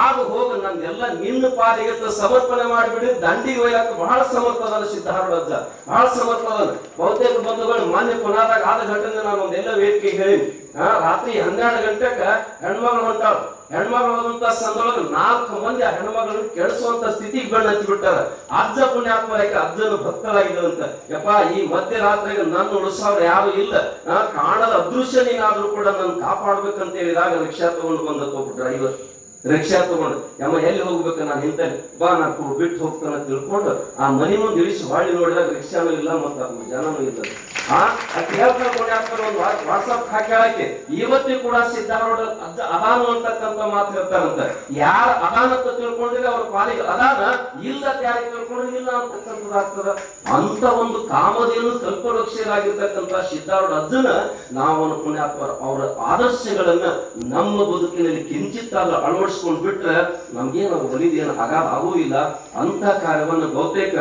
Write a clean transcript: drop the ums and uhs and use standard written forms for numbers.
ಆಗ ಹೋಗ ನಂದೆಲ್ಲ ನಿನ್ನ ಪಾಲಿಗೆ ಸಮರ್ಪಣೆ ಮಾಡಿಬಿಡಿ. ದಂಡಿಗೆ ಒಯ್ಯಾಕ ಬಹಳ ಸಮರ್ಥದನ ಸಿದ್ಧಾರೂಢ ಅಜ್ಜ, ಬಹಳ ಸಮರ್ಥದನ. ಬಹುತೇಕ ಬಂಧುಗಳು ಮೊನ್ನೆ ಪುನಾದಾಗ ಆದ ಘಟನೆ ನಾನು ಒಂದೆಲ್ಲ ವೇದಿಕೆ ಹೇಳಿ, ರಾತ್ರಿ 12 ಗಂಟೆಗ ಹೆಣ್ಮಗಳು ಹೊಂಟಾಳ. ಹೆಣ್ಮಗಳು ಹೋದಂತ ಸಂದರ್ಭದೊಳಗೆ 4 ಮಂದಿ ಆ ಹೆಣ್ಮಗಳನ್ನ ಕೆಡಿಸುವಂತ ಸ್ಥಿತಿಗೆ ಬೆಣ್ಣ ಹಚ್ಚಿ ಬಿಟ್ಟಾರ. ಅಜ್ಜ ಪುಣ್ಯಾತ್ಮರಕ್ಕೆ ಅಜ್ಜನ ಭಕ್ತರಾಗಿದ್ದಂತ, ಯಪ್ಪ ಈ ಮಧ್ಯರಾತ್ರಿಗೆ ನನ್ನ ಉಳಿಸೋರು ಯಾರು ಇಲ್ಲ, ಕಾಣದ ಅದೃಶ್ಯ ನೀನಾದ್ರೂ ಕೂಡ ನನ್ನ ಕಾಪಾಡ್ಬೇಕಂತ ಹೇಳಿದಾಗ ರಿಕ್ಷಾ ತಗೊಂಡು ಬಂದಪ್ಪ ಡ್ರೈವರ್. ರಿಕ್ಷಾ ತಗೊಂಡು ಯಮ್ಮ ಎಲ್ಲಿ ಹೋಗ್ಬೇಕು, ನಾನು ಹಿಂದೆ ಬಾ ನಾನು ಬಿಟ್ಟು ಹೋಗ್ತಾನೆ ತಿಳ್ಕೊಂಡು ಆ ಮನೆ ಮುಂದೆ ಇಳಿಸಿ ಹೊಳ್ಳಿ ನೋಡಿದಾಗ ರಿಕ್ಷಾನು ಇಲ್ಲ ಮತ್ತ ಜನನೂ ಇಲ್ಲ. ಒಂದು ವಾಟ್ಸಪ್ ಹಾಕಿ ಇವತ್ತಿಗೂ ಕೂಡ ಸಿದ್ಧಾರೂಢ ಅಜ್ಜ ಅದಾನು ಅಂತಕ್ಕಂಥ ಮಾತು ಹೇಳ್ತಾರಂತ. ಯಾರ ಅದಾನಂತ ತಿಳ್ಕೊಂಡಿದ್ರೆ ಅವ್ರ ಪಾಲಿಗೆ ಅದಾನ, ಇಲ್ಲ ಯಾರಿಗೆ ತಿಳ್ಕೊಂಡ್ರೆ ಇಲ್ಲ ಅಂತಕ್ಕಂಥದ್ದಾಗ್ತದ. ಅಂತ ಒಂದು ಕಾಮಧೇನು ಕಲ್ಪವೃಕ್ಷರಾಗಿರ್ತಕ್ಕಂಥ ಸಿದ್ಧಾರೂಢ ಅಜ್ಜನ ನಾವು ಪುಣ್ಯಾತ್ಮರ ಅವರ ಆದರ್ಶಗಳನ್ನ ನಮ್ಮ ಬದುಕಿನಲ್ಲಿ ಕಿಂಚಿತ್ತಾದ್ರೂ ಅಳವಡಿಸ್ಕೊಂಡು ಬಿಟ್ರೆ ನಮ್ಗೇನು ಒಲಿದೇನು ಆಗೋದಿಲ್ಲ. ಅಂತ ಕಾರ್ಯವನ್ನು ಬಹುತೇಕ